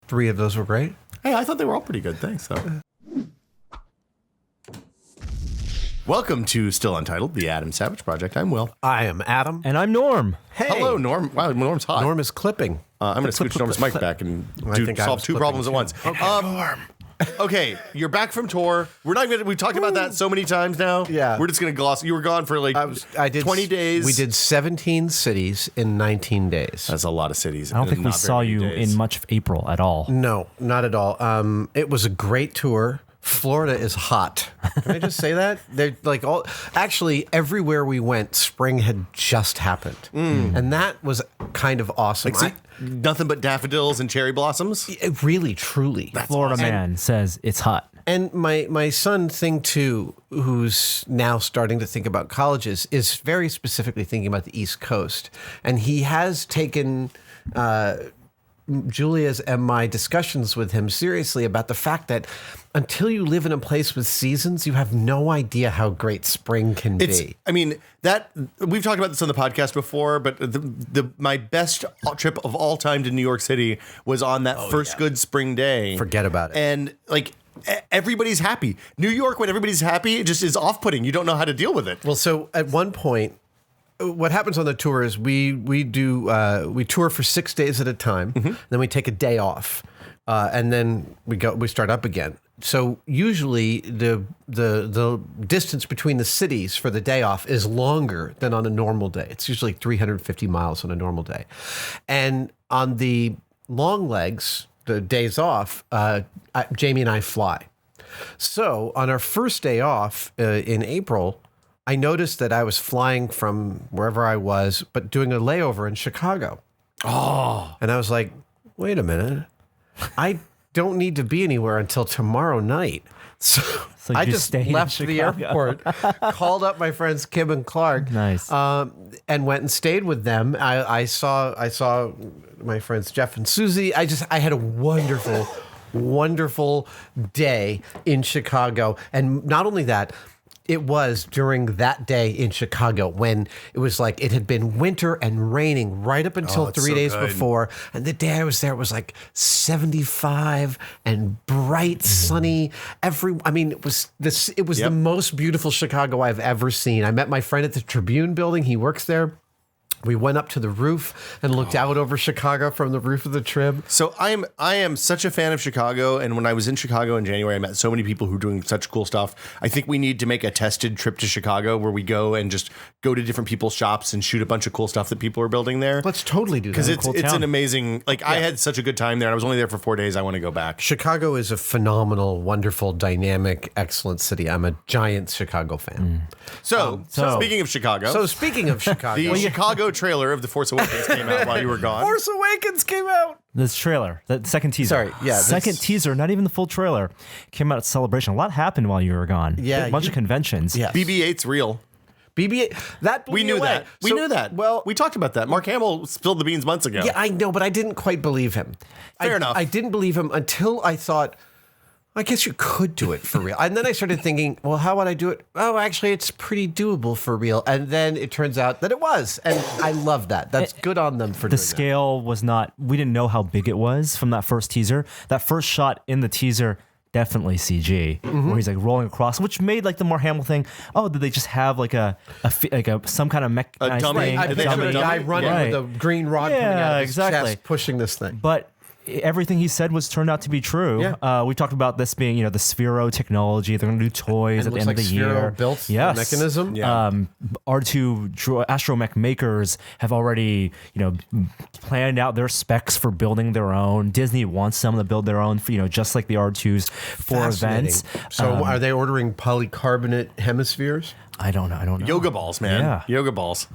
3 of those were great. Hey, I thought they were all pretty good. Thanks, though. Welcome to Still Untitled, the Adam Savage Project. I'm Will. I am Adam. And I'm Norm. Hey. Hello, Norm. Wow, Norm's hot. Norm is clipping. I'm going to scooch Norm's mic back and solve 2 problems at once. Norm. Okay, you're back from tour. We're not going to. We've talked about that so many times now. Yeah. We're just going to gloss. You were gone for like I did 20 days. We did 17 cities in 19 days. That's a lot of cities. I don't think we saw you in much of April at all. No, not at all. It was a great tour. Florida is hot. Can I just say that? They're like actually everywhere we went, spring had just happened. And that was kind of awesome. Nothing but daffodils and cherry blossoms. Really, truly. Florida awesome. man says it's hot. And my son, Thing 2, who's now starting to think about colleges, is very specifically thinking about the East Coast. And he has taken Julia's and my discussions with him seriously about the fact that until you live in a place with seasons, you have no idea how great spring can be. I mean, that we've talked about this on the podcast before, but my best trip of all time to New York City was on that first good spring day. Forget about it. And like everybody's happy. New York, when everybody's happy, it just is off-putting. You don't know how to deal with it. Well, so at one point, what happens on the tour is we tour for 6 days at a time, then we take a day off, and then we start up again. So usually the distance between the cities for the day off is longer than on a normal day. It's usually 350 miles on a normal day, and on the long legs, the days off, Jamie and I fly. So on our first day off in April, I noticed that I was flying from wherever I was, but doing a layover in Chicago. Oh. And I was like, wait a minute. I don't need to be anywhere until tomorrow night. So I just left the airport, called up my friends Kim and Clark, Nice. and went and stayed with them. I saw my friends Jeff and Susie. I had a wonderful day in Chicago. And not only that, it was during that day in Chicago when it was like it had been winter and raining right up until 3 days before. And the day I was there, it was like 75 and bright, sunny. It was the most beautiful Chicago I've ever seen. I met my friend at the Tribune building. He works there. We went up to the roof and looked out over Chicago from the roof of the Trib. So I am such a fan of Chicago, and when I was in Chicago in January, I met so many people who are doing such cool stuff. I think we need to make a tested trip to Chicago where we go and just go to different people's shops and shoot a bunch of cool stuff that people are building there. Let's totally do that. Because it's an amazing, I had such a good time there, and I was only there for 4 days. I want to go back. Chicago is a phenomenal, wonderful, dynamic, excellent city. I'm a giant Chicago fan. So speaking of Chicago. So speaking of Chicago. The Chicago trailer of The Force Awakens came out while you were gone. Force Awakens came out. This trailer, the second teaser. Sorry, yeah. Second teaser, not even the full trailer, came out at Celebration. A lot happened while you were gone. Yeah. A bunch of conventions. Yeah. BB-8's real. BB-8, that blew We me knew away. that. We knew that. Well, we talked about that. Mark Hamill spilled the beans months ago. yeah, I know, but I didn't quite believe him. Fair enough. I didn't believe him until I thought, I guess you could do it for real. And then I started thinking, well, how would I do it? Oh, actually, it's pretty doable for real. And then it turns out that it was. And I love that. That's good on them for doing The scale was not, we didn't know how big it was from that first teaser. That first shot in the teaser, definitely CG, where he's like rolling across, which made like the Mark Hamill thing. Oh, did they just have like some kind of mechanized dummy. thing? I pictured a guy running with a green rod coming out of his chest, pushing this thing. But everything he said turned out to be true. Yeah. We talked about this being, the Sphero technology. They're going to do toys And at it the end looks of the like Sphero year. built the mechanism. Yeah. R2 astromech makers have already, planned out their specs for building their own. Disney wants them to build their own, just like the R2s for events. So are they ordering polycarbonate hemispheres? I don't know. Yoga balls, man. Yeah. Yoga balls.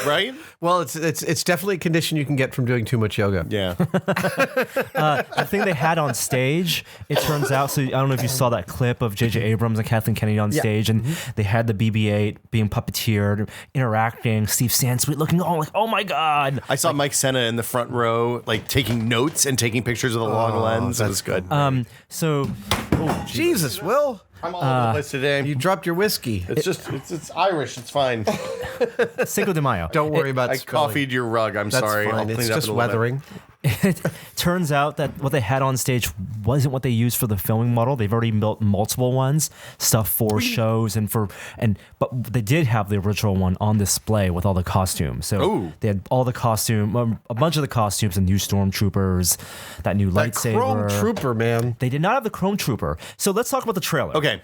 Right? Well, it's definitely a condition you can get from doing too much yoga. Yeah. The thing they had on stage, it turns out, so I don't know if you saw that clip of J.J. Abrams and Kathleen Kennedy on stage, and they had the BB-8 being puppeteered, interacting, Steve Sansweet looking all like, oh my God. I saw Mike Senna in the front row, like taking notes and taking pictures with a long lens. It was good. Jesus, Will. I'm all over the place today. You dropped your whiskey. It's Irish. It's fine. Cinco de Mayo. Don't worry about I spilling. coffeed your rug. I'm That's sorry. fine. I'll clean It's it up just in a little weathering. bit. It turns out that what they had on stage wasn't what they used for the filming model. They've already built multiple ones, stuff for shows but they did have the original one on display with all the costumes. So they had all the costume, a bunch of the costumes, and new stormtroopers, that new lightsaber. Chrome Trooper, man. They did not have the Chrome Trooper. So let's talk about the trailer. Okay.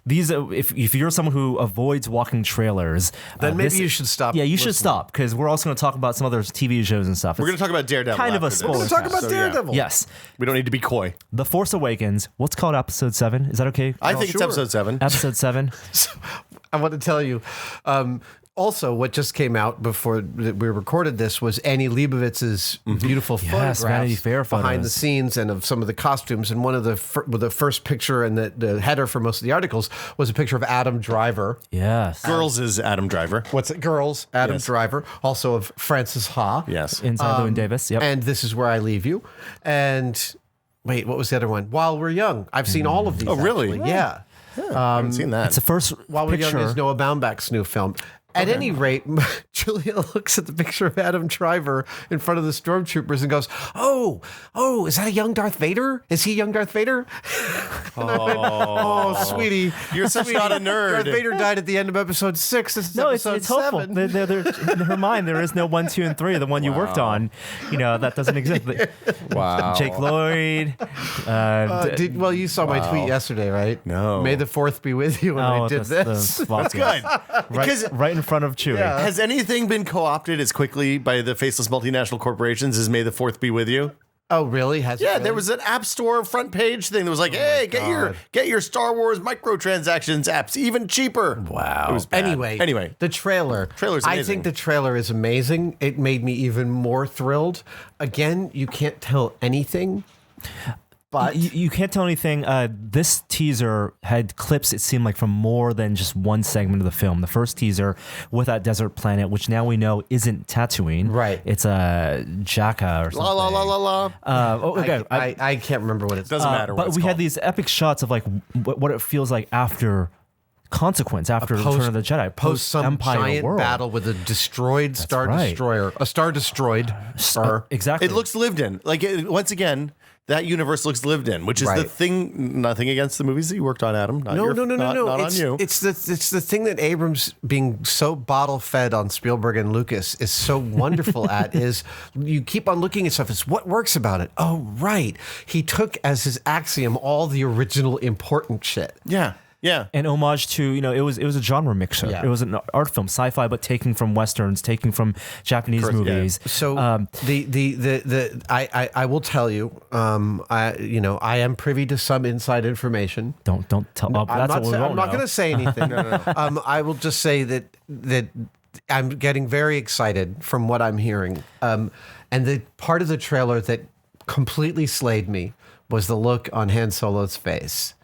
These, if you're someone who avoids walking trailers, Then maybe you should stop. Yeah, you should stop, because we're also going to talk about some other TV shows and stuff. We're going to talk about Daredevil. Kind of a after this. spoiler. Let's talk about So, Daredevil. Yes. We don't need to be coy. The Force Awakens. What's called episode 7? Is that okay? I think it's sure. episode 7. Episode 7. I want to tell you. Also, what just came out before we recorded this was Annie Leibovitz's beautiful photographs Vanity Fair behind the photos. scenes and of some of the costumes. And one of the first picture and the header for most of the articles was a picture of Adam Driver. Yes. Girls is Adam Driver. What's it? Girls, Adam Yes. Driver. Also of Frances Ha. Yes. Inside Llewyn Davis. Yep. And This Is Where I Leave You. And wait, what was the other one? While We're Young. I've seen all of these. Oh, really? actually. Yeah. I haven't seen that. it's the first While We're picture. Young is Noah Baumbach's new film. At any rate, Julia looks at the picture of Adam Driver in front of the stormtroopers and goes, "Oh, is that a young Darth Vader? Is he young Darth Vader?" And I went, "Oh, sweetie, You're such not a nerd. Darth Vader died at the end of episode 6. This is No, it's episode hopeful. 7." In her mind, there is no 1, 2, and 3. The one you worked on, that doesn't exist. Wow. Jake Lloyd. Well, you saw my tweet yesterday, right? No. May the 4th be with you when I did this. That's good. Because Right in front of Chewie. Yeah. has anything been co-opted as quickly by the faceless multinational corporations as May the 4th be with you? Oh, really? Has it Yeah, really? there was an App Store front page thing that was like, "Hey, get your Star Wars microtransactions apps even cheaper." Wow. It was bad. Anyway, the trailer. Trailer's I amazing. think the trailer is amazing. It made me even more thrilled. Again, you can't tell anything, but You can't tell anything. This teaser had clips, it seemed like, from more than just one segment of the film. The first teaser with that desert planet, which now we know isn't Tatooine. Right. It's a Jacka or something. La la la la la. Okay. I can't remember what it's. Doesn't matter. What But it's we had called. these epic shots of like what it feels like after Consequence, after Return of the Jedi, Post some Empire giant world. battle with a destroyed Star right. Destroyer, a Star Destroyed star. Exactly. It looks lived in. Like once again, that universe looks lived in, which is the Right. thing. Nothing against the movies that you worked on, Adam. Not No. Not it's, on you. It's the thing that Abrams, being so bottle fed on Spielberg and Lucas, is so wonderful at. Is you keep on looking at stuff. It's what works about it. Oh, right. He took as his axiom all the original important shit. Yeah. Yeah. an homage to, it was a genre mixture. Yeah. It was an art film, sci-fi, but taking from westerns, taking from Japanese movies. So I will tell you, I am privy to some inside information. Don't tell. That's what we won't I'm not know. going to say anything. I will just say that I'm getting very excited from what I'm hearing. And the part of the trailer that completely slayed me was the look on Han Solo's face.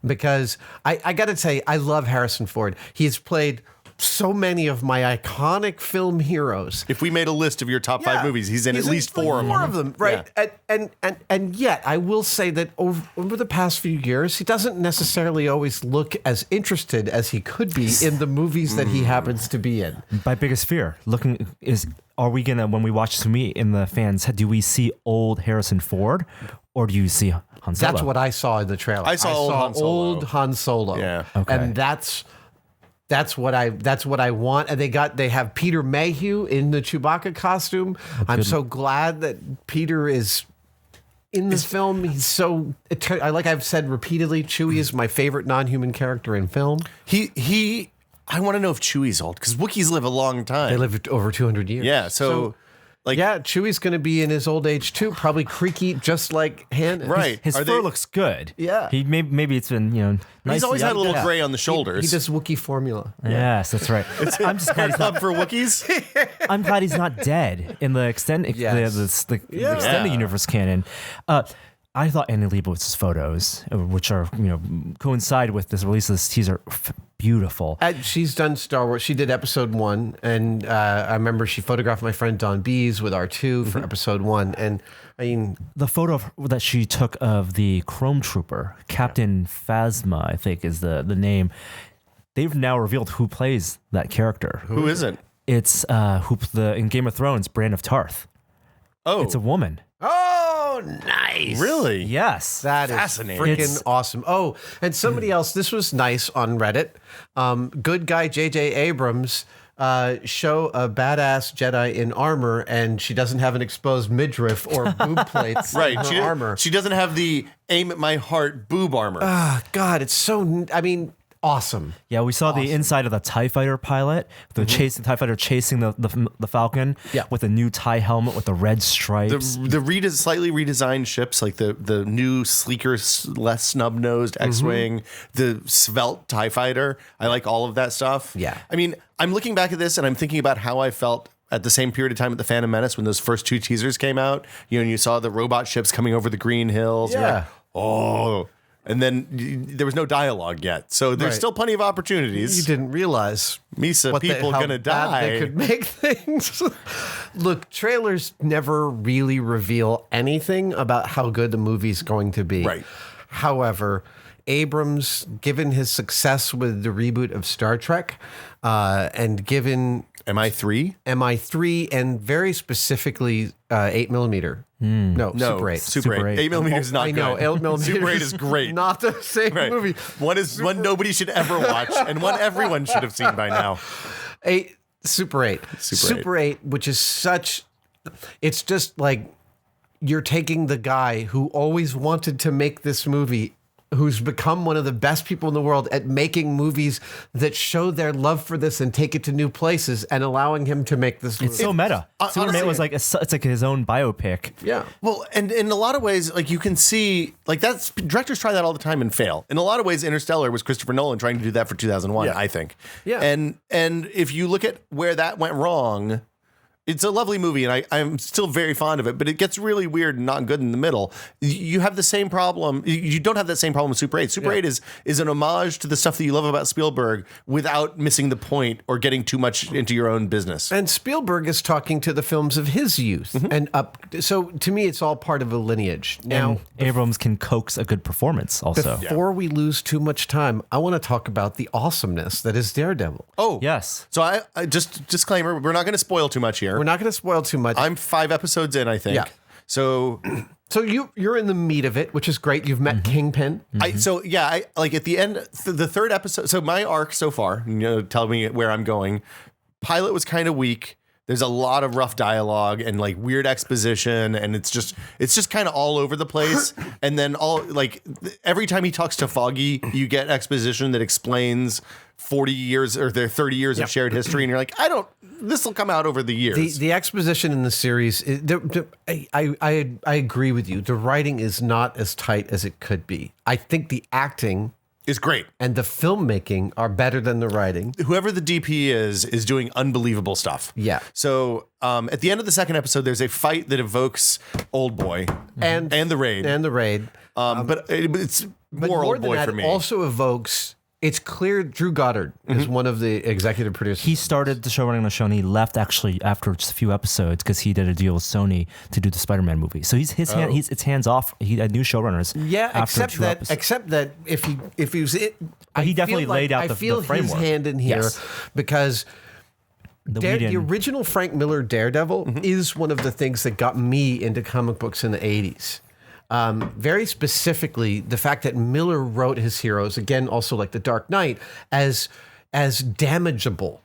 Because I got to tell you, I love Harrison Ford. He's played so many of my iconic film heroes. If we made a list of your top 5 movies, he's in at least 4 of them. Right. Yeah. And yet, I will say that over the past few years, he doesn't necessarily always look as interested as he could be in the movies that he happens to be in. My biggest fear, are we gonna, when we watch this movie in the fans, do we see old Harrison Ford, or do you see Han Solo? That's what I saw in the trailer. I saw old Han Solo. old Han Solo. Yeah. Okay. And that's what I want. And they have Peter Mayhew in the Chewbacca costume. I'm so glad that Peter is in this film. He's so, like I've said repeatedly, Chewie is my favorite non-human character in film. I want to know if Chewie's old, because Wookiees live a long time. They lived over 200 years. Yeah, so yeah, Chewie's going to be in his old age too, probably creaky, just like Han. right. His Are fur they- looks good. Yeah. He maybe it's been nice. He's always had a little Yeah. gray on the shoulders. He does Wookiee formula. Yes, that's right. I'm just glad he's Club not. for Wookiees? I'm glad he's not dead in the extended Yes. the extended universe canon. I thought Annie Leibovitz's photos, which are coincide with this release of this teaser, beautiful. She's done Star Wars. She did episode 1, and I remember she photographed my friend Don Bees with R2 for episode 1. And I mean, The photo that she took of the Chrome Trooper, Captain Phasma, I think is the name. They've now revealed who plays that character. Who isn't? It's in Game of Thrones, Bran of Tarth. Oh, It's a woman. Oh, nice. really? Yes. That is Fascinating. freaking It's- awesome. Oh, and somebody else, this was nice on Reddit. Good guy J.J. Abrams show a badass Jedi in armor, and she doesn't have an exposed midriff or boob plates in Right. her armor. She doesn't have the aim at my heart boob armor. Ah, God, it's so, I mean, awesome. Yeah, we saw the inside of the TIE fighter pilot, the TIE fighter chasing the Falcon Yeah. with a new TIE helmet with the red stripes. The slightly redesigned ships, like the new, sleeker, less snub-nosed X-Wing, the svelte TIE fighter. I like all of that stuff. Yeah. I mean, I'm looking back at this and I'm thinking about how I felt at the same period of time at the Phantom Menace when those first 2 teasers came out. You know, and you saw the robot ships coming over the green hills. You're Yeah. like, oh. And then there was no dialogue yet. So there's Right. still plenty of opportunities. You didn't realize Misa, people how gonna bad die. They could make things. Look, trailers never really reveal anything about how good the movie's going to be. Right. However, Abrams, given his success with the reboot of Star Trek, and given MI3? MI3, and very specifically 8mm. No, No, Super 8. Super 8. 8mm is not I know, good. 8mm Super 8 is great. Not the same Right. movie. One nobody should ever watch, and one everyone should have seen by now. Super 8. Super 8, which is such, it's just like you're taking the guy who always wanted to make this movie, who's become one of the best people in the world at making movies that show their love for this and take it to new places, and allowing him to make this movie. It's so meta. Superman honestly- was like it's like his own biopic. Yeah. Well, and in a lot of ways, like you can see, like that's directors try that all the time and fail. In a lot of ways, Interstellar was Christopher Nolan trying to do that for 2001, Yeah. I think. Yeah. And if you look at where that went wrong, it's a lovely movie, and I'm still very fond of it, but it gets really weird and not good in the middle. You have the same problem. You don't have that same problem with Super 8. Super 8 is an homage to the stuff that you love about Spielberg without missing the point or getting too much into your own business. And Spielberg is talking to the films of his youth and up. So to me, it's all part of a lineage. Now, And Abrams can coax a good performance also. before we lose too much time, I want to talk about the awesomeness that is Daredevil. Oh, Yes. So I just disclaimer, we're not going to spoil too much here. We're not going to spoil too much. I'm 5 episodes in, I think. Yeah. So So you're in the meat of it, which is great. You've met Kingpin. I like at the end, the third episode. So my arc so far, tell me where I'm going. Pilot was kind of weak. There's a lot of rough dialogue and like weird exposition, and it's just kind of all over the place. And then every time he talks to Foggy, you get exposition that explains 40 years or their 30 years of shared history, and you're like, this will come out over the years. The exposition in the series, I agree with you. The writing is not as tight as it could be. I think the acting It's great. and the filmmaking are better than the writing. Whoever the DP is doing unbelievable stuff. Yeah. So at the end of the second episode, there's a fight that evokes Old Boy And the Raid. And the raid. But it's But more more Old than Boy that, for me. it also evokes. It's clear Drew Goddard is one of the executive producers. He started the show running the show, and he left actually after just a few episodes because he did a deal with Sony to do the Spider-Man movie. So it's hands off. He had new showrunners. Yeah, after except two that episodes. except that if he was it, But he I definitely feel like laid out I the feel his framework. hand in here Yes. because The the Whedon- original Frank Miller Daredevil is one of the things that got me into comic books in the 80s. Very specifically, the fact that Miller wrote his heroes, again, also like The Dark Knight, as damageable,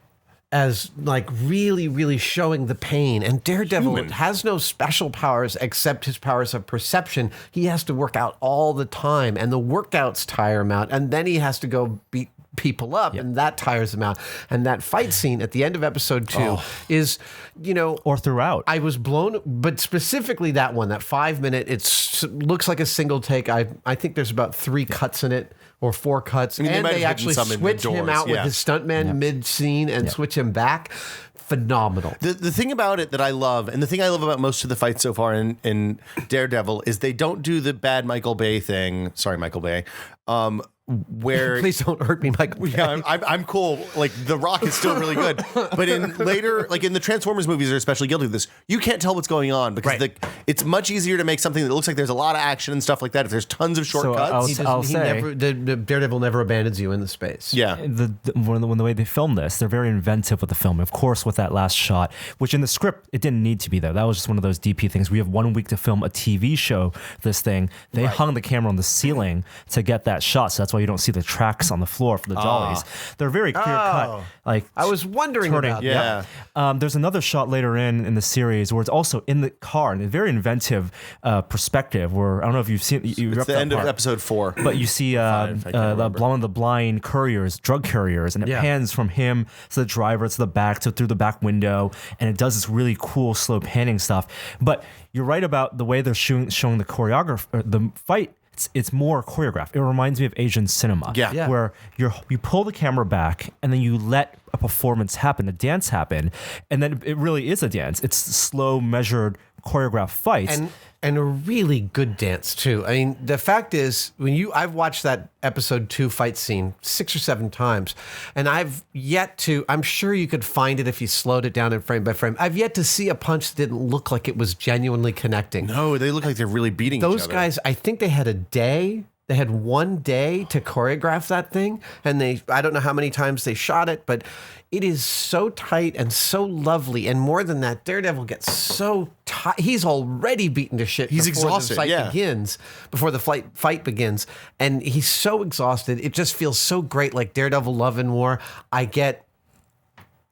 as like really, really showing the pain. And Daredevil has no special powers except his powers of perception. He has to work out all the time, and the workouts tire him out. And then he has to go beat people up, and that tires him out. And that fight scene at the end of episode 2 is, or throughout. I was blown, but specifically that one, that 5 minute, it looks like a single take. I think there's about 3 cuts in it, or 4 cuts, mean, they and might they have actually hidden some switch him indoors, out with yeah. his stuntman mid-scene and switch him back. Phenomenal. The thing about it that I love, and the thing I love about most of the fights so far in Daredevil, is they don't do the bad Michael Bay thing. Sorry, Michael Bay. where Please don't hurt me, Michael. yeah, I'm cool. Like The Rock is still really good, but in later, like in the Transformers movies, are especially guilty of this. You can't tell what's going on because it's much easier to make something that looks like there's a lot of action and stuff like that if there's tons of shortcuts. I'll say the Daredevil never abandons you in the space. Yeah, when the way they filmed this, they're very inventive with the film. Of course, with that last shot, which in the script it didn't need to be there. That was just one of those DP things. We have 1 week to film a TV show. This thing, they hung the camera on the ceiling to get that shot, so that's why you don't see the tracks on the floor for the dollies. They're very clear cut. Like I was wondering about yeah. that. There's another shot later in the series where it's also in the car, and a very inventive perspective. Where I don't know if you've seen. It's the end of episode 4, but you see one of the blind couriers, drug couriers, and it pans from him to the driver to the back to through the back window, and it does this really cool slow panning stuff. But you're right about the way they're showing the choreography, the fight. It's more choreographed. It reminds me of Asian cinema, where you pull the camera back and then you let a performance happen, a dance happen, and then it really is a dance. It's slow, measured, choreographed fights. And a really good dance too. I mean, the fact is, I've watched that episode 2 fight scene 6 or 7 times, and I've yet to. I'm sure you could find it if you slowed it down in frame by frame. I've yet to see a punch that didn't look like it was genuinely connecting. No, they look like they're really beating each other. Those guys, I think they had a day. They had 1 day to choreograph that thing, and I don't know how many times they shot it, but it is so tight and so lovely. And more than that, Daredevil gets so tight. He's already beaten to shit. He's before exhausted, the fight begins, before the fight begins. And he's so exhausted. It just feels so great, like Daredevil Love and War.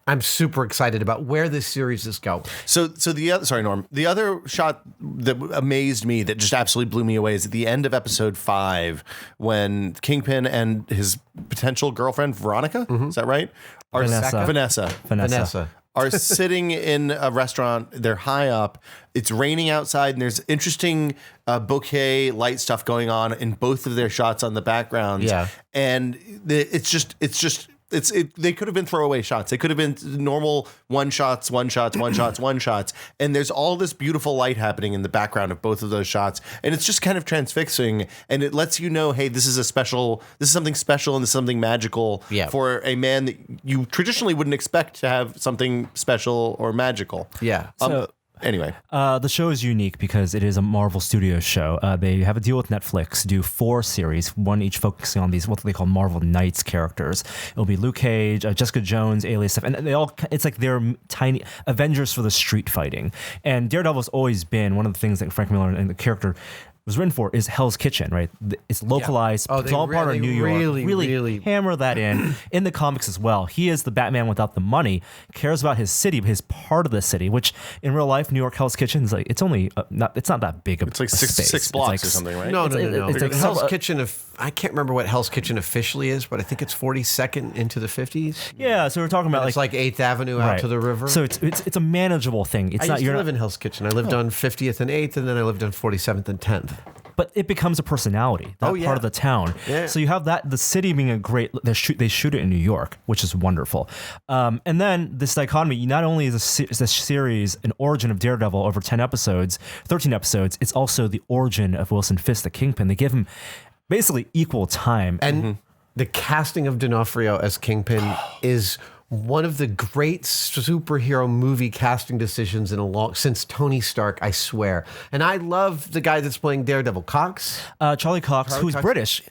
I'm super excited about where this series is going. So the other, sorry, Norm, the other shot that amazed me, that just absolutely blew me away, is at the end of episode 5 when Kingpin and his potential girlfriend Veronica, is that right? Vanessa. Are sitting in a restaurant. They're high up. It's raining outside, and there's interesting bouquet light stuff going on in both of their shots on the backgrounds. Yeah, and they could have been throwaway shots. They could have been normal one shots, and there's all this beautiful light happening in the background of both of those shots, and it's just kind of transfixing, and it lets you know, hey, this is something special, and this is something magical for a man that you traditionally wouldn't expect to have something special or magical. Yeah. Anyway, the show is unique because it is a Marvel Studios show. They have a deal with Netflix to do 4 series, one each focusing on these what they call Marvel Knights characters. It'll be Luke Cage, Jessica Jones, Alias stuff, and it's like they're tiny Avengers for the street fighting. And Daredevil's always been one of the things that Frank Miller and the character was written for is Hell's Kitchen, right? It's localized. Yeah. It's all part of New York. Really hammer that in the comics as well. He is the Batman without the money, cares about his city, his part of the city, which in real life, New York Hell's Kitchen is like, it's only it's not that big of it's like a six space. blocks like, or something, right? No. It's like Hell's Kitchen. I can't remember what Hell's Kitchen officially is, but I think it's 42nd into the 50s. Yeah, so we're talking about it's like 8th Avenue out to the river. So it's a manageable thing. It's I used to live in Hell's Kitchen. I lived on 50th and 8th, and then I lived on 47th and 10th. But it becomes a personality, that part of the town. Yeah. So you have the city being a great. They shoot it in New York, which is wonderful. And then this dichotomy. Not only is this series an origin of Daredevil over 13 episodes. It's also the origin of Wilson Fisk, the Kingpin. They give him basically equal time. And the casting of D'Onofrio as Kingpin is one of the great superhero movie casting decisions since Tony Stark, I swear. And I love the guy that's playing Daredevil, Cox. Charlie Cox, who's British.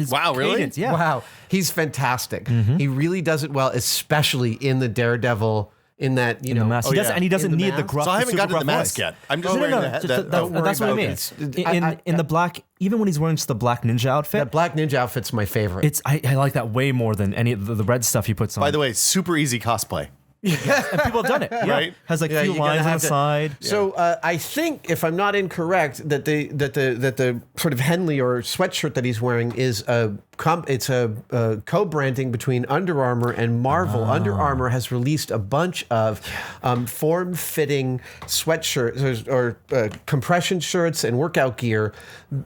Wow, really? Cadence, yeah. Wow. He's fantastic. He really does it well, especially in the Daredevil. In that, the mask. And he doesn't need the gruff. So I haven't gotten to the mask mask yet. I'm just wearing that's what I mean. In the black, even when he's wearing just the black ninja outfit. That black ninja outfit's my favorite. I like that way more than any of the red stuff he puts on. By the way, super easy cosplay. And people have done it, right? Has like few lines on the side. So I think, if I'm not incorrect, that the sort of Henley or sweatshirt that he's wearing is a co-branding between Under Armour and Marvel. Under Armour has released a bunch of form-fitting sweatshirts or compression shirts and workout gear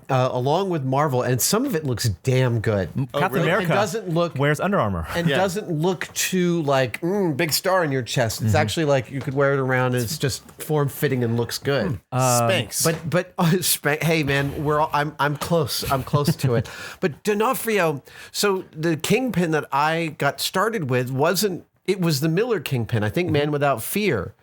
along with Marvel, and some of it looks damn good. Captain America doesn't look wears Under Armour and doesn't look too like big star on your chest. It's actually like you could wear it around and it's just form fitting and looks good. Spanx. Hey man, I'm close. I'm close to it. But D'Onofrio. So the Kingpin that I got started with it was the Miller Kingpin. I think Man Without Fear.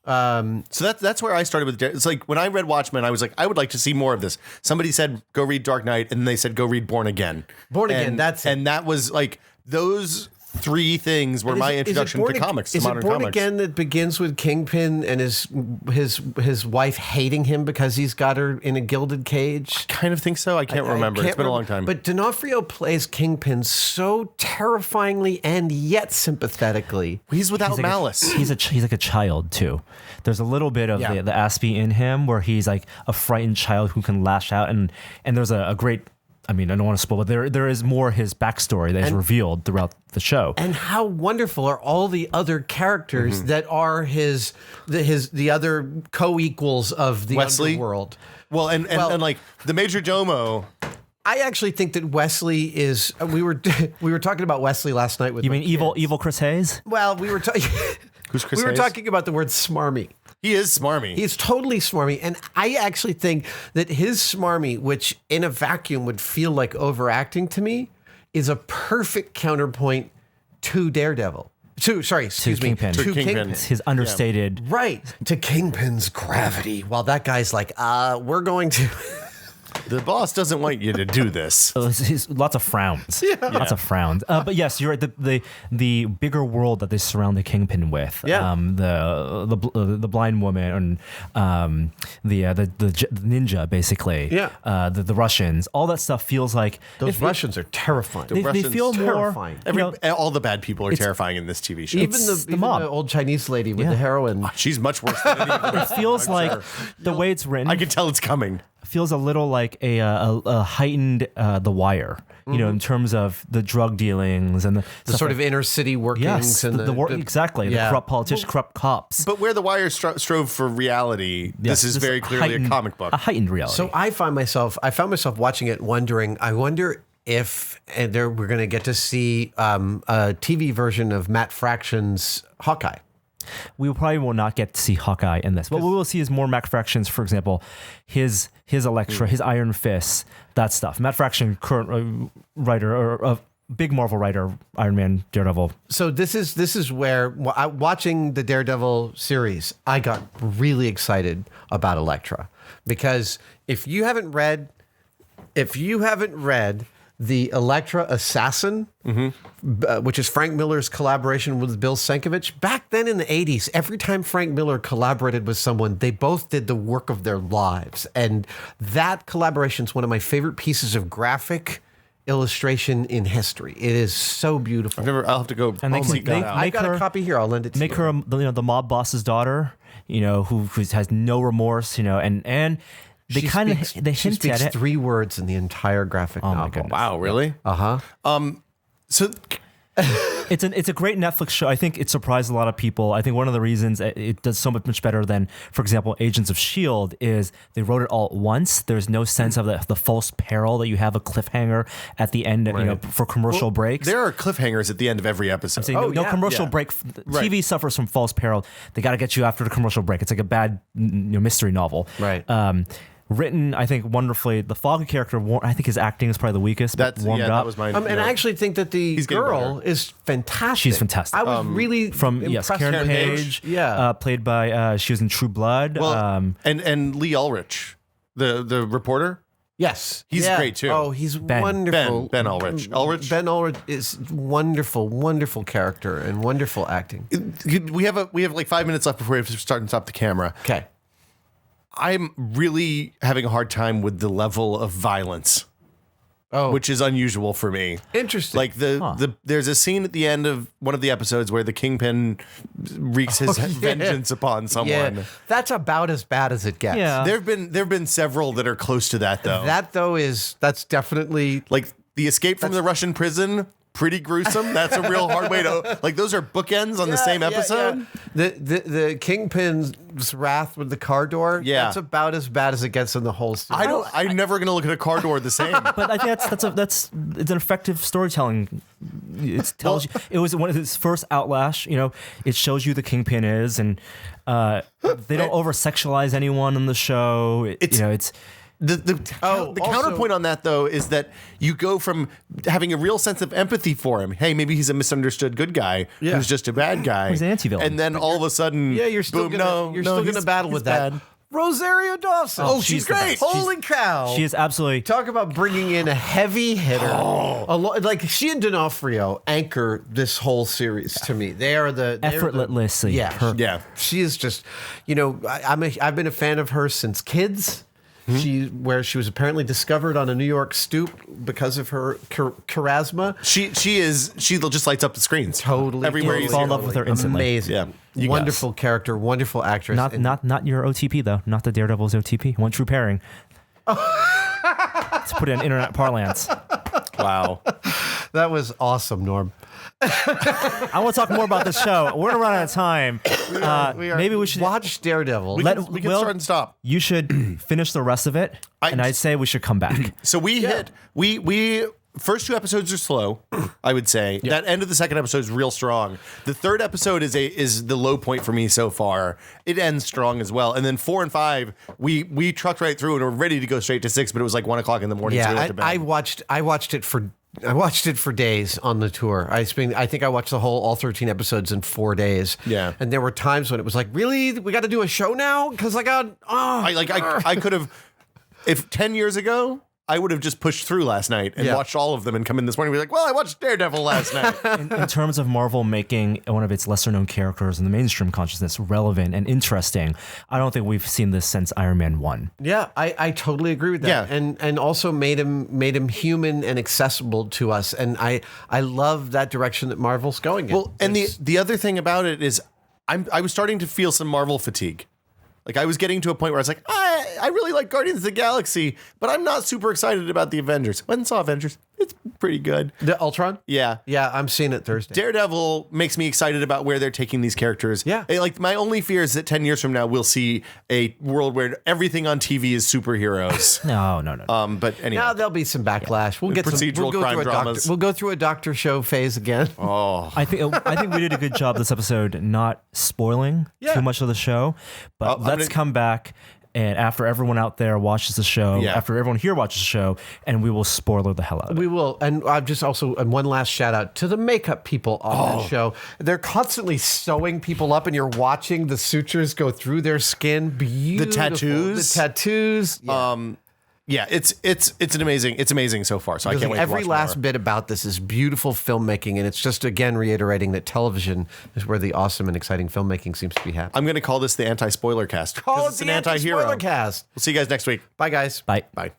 So that's where I started with. It's like when I read Watchmen, I was like, I would like to see more of this. Somebody said go read Dark Knight, and they said go read Born Again. That's it. And that was like those three things were my introduction to comics. Is modern it Born comics. Again that begins with Kingpin and his wife hating him because he's got her in a gilded cage? Kind of think so. I can't remember. It's been a long time. But D'Onofrio plays Kingpin so terrifyingly and yet sympathetically. He's without malice. He's like a child too. There's a little bit of the Aspie in him where he's like a frightened child who can lash out, and there's a great. I mean, I don't want to spoil, but there is more his backstory that is revealed throughout the show. And how wonderful are all the other characters that are the other co-equals of the Wesley? underworld. Well, and like the Major Domo. I actually think that Wesley is. We were talking about Wesley last night with. You mean evil Chris Hayes? Well, we were talking. Who's Chris We were Hayes? talking about the word smarmy. He is smarmy. He's totally smarmy. And I actually think that his smarmy, which in a vacuum would feel like overacting to me, is a perfect counterpoint to Daredevil. To Kingpin. Kingpin. It's his understated. Right. To Kingpin's gravity. While that guy's like, we're going to. The boss doesn't want you to do this. Lots of frowns. Lots of frowns. But yes, you're right. The bigger world that they surround the Kingpin with. Yeah. The blind woman and the ninja basically. Yeah. The Russians. All that stuff feels like Those Russians are terrifying. They feel terrifying. more. All the bad people are terrifying in this TV show. Even the mob. the old Chinese lady with the heroin. She's much worse than any of them. It feels like the way it's written. I can tell it's coming. Feels a little like a heightened The Wire, in terms of the drug dealings and the Sort of inner city workings. yes, And exactly. The corrupt politicians, corrupt cops. But where The Wire strove for reality, this is very clearly a comic book. A heightened reality. So I found myself watching it wondering, I wonder if we're going to get to see a TV version of Matt Fraction's Hawkeye. we probably will not get to see Hawkeye in this. What we will see is more Matt Fraction's, for example, his Elektra, his Iron Fist, that stuff. Matt Fraction, current writer or big Marvel writer, Iron Man, Daredevil. So this is where watching the Daredevil series, I got really excited about Elektra, because if you haven't read the Elektra Assassin, which is Frank Miller's collaboration with Bill Sienkiewicz, back then in the 80s, every time Frank Miller collaborated with someone, they both did the work of their lives. And that collaboration is one of my favorite pieces of graphic illustration in history. It is so beautiful. I'll have to go. And I got a copy here. I'll lend it to you. Make her, the mob boss's daughter, who has no remorse, and they kind of hint speaks at it. 3 words in the entire graphic novel. my goodness. Wow, really? So It's a great Netflix show. I think it surprised a lot of people. I think one of the reasons it does so much better than, for example, Agents of S.H.I.E.L.D. is they wrote it all at once. There's no sense of the false peril that you have a cliffhanger at the end, for commercial breaks. there are cliffhangers at the end of every episode. So no commercial break. TV suffers from false peril. They got to get you after the commercial break. It's like a bad mystery novel. Right. Written, I think, wonderfully. The Foggy character, I think his acting is probably the weakest. But warmed up. That was mine. And I actually think that the getting girl better. is fantastic. She's fantastic. I was really impressed. Karen with her. Page. Yeah. Played by she was in True Blood. Well, and Lee Ulrich, the reporter. Yes. He's great, too. Oh, he's wonderful. Ben Ulrich. Ben Ulrich is wonderful, wonderful character and wonderful acting. We have like 5 minutes left before we have to start and stop the camera. Okay. I'm really having a hard time with the level of violence. Oh. Which is unusual for me. Interesting. Like there's a scene at the end of one of the episodes where the Kingpin wreaks his vengeance upon someone. Yeah, that's about as bad as it gets. Yeah. There've been several that are close to that though. That's definitely like the escape from the Russian prison. Pretty gruesome. That's a real hard way to like. Those are bookends on the same episode. Yeah. The Kingpin's wrath with the car door. Yeah, that's about as bad as it gets in the whole series. I'm never going to look at a car door the same. But I think it's an effective storytelling it tells you it was one of his first outlash. You know, it shows you the Kingpin is, and they don't over sexualize anyone on the show. It's. The counterpoint on that, though, is that you go from having a real sense of empathy for him. Hey, maybe he's a misunderstood good guy who's just a bad guy. He's an anti-villain. And then all of a sudden, you're still gonna battle with that. Bad. Rosario Dawson. Oh, she's great. Holy cow. She is absolutely... Talk about bringing in a heavy hitter. Like she and D'Onofrio anchor this whole series to me. They are the... effortlessly. Yeah. She is just, I've been a fan of her since Kids. Where she was apparently discovered on a New York stoop because of her charisma. She just lights up the screens. Totally. Everywhere you fall in love with her instantly. Amazing. Yeah. Wonderful character, wonderful actress. Not your OTP though. Not the Daredevil's OTP. One true pairing. Let's put it in internet parlance. Wow. That was awesome, Norm. I want to talk more about this show. We're gonna run out of time. Maybe we should watch Daredevil. We can start and stop. You should finish the rest of it, and I'd say we should come back. So we first 2 episodes are slow, I would say. That end of the second episode is real strong. The third episode is the low point for me so far. It ends strong as well. And then 4 and 5, we trucked right through and we're ready to go straight to 6, but it was like 1 o'clock in the morning. Yeah, so we went to bed. I watched it for days on the tour. I think I watched all 13 episodes in 4 days. Yeah. And there were times when it was like, really? We got to do a show now? Because I could have, if 10 years ago, I would have just pushed through last night and watched all of them and come in this morning and be like, well, I watched Daredevil last night. In terms of Marvel making one of its lesser known characters in the mainstream consciousness relevant and interesting, I don't think we've seen this since Iron Man 1. Yeah, I totally agree with that. Yeah. And also made him human and accessible to us. And I love that direction that Marvel's going in. Well, and the other thing about it is I was starting to feel some Marvel fatigue. Like I was getting to a point where I was like, I really like Guardians of the Galaxy, but I'm not super excited about the Avengers. Went and saw Avengers. It's pretty good. The Ultron? Yeah. Yeah, I'm seeing it Thursday. Daredevil makes me excited about where they're taking these characters. Yeah. Like my only fear is that 10 years from now, we'll see a world where everything on TV is superheroes. No. But anyway. Now there'll be some backlash. We'll get procedural crime dramas. We'll go through a Doctor Show phase again. Oh. I think we did a good job this episode not spoiling too much of the show. But let's come back. And after everyone out there watches the show, after everyone here watches the show, and we will spoiler the hell out of it. We will. And just also, and one last shout out to the makeup people on that show. They're constantly sewing people up, and you're watching the sutures go through their skin. Beautiful. The tattoos. Yeah. It's amazing so far. So I can't wait to watch every last bit about this is beautiful filmmaking, and it's just again reiterating that television is where the awesome and exciting filmmaking seems to be happening. I'm going to call this the anti-spoiler cast. Call it it's the an anti-hero anti-spoiler cast. We'll see you guys next week. Bye, guys. Bye. Bye.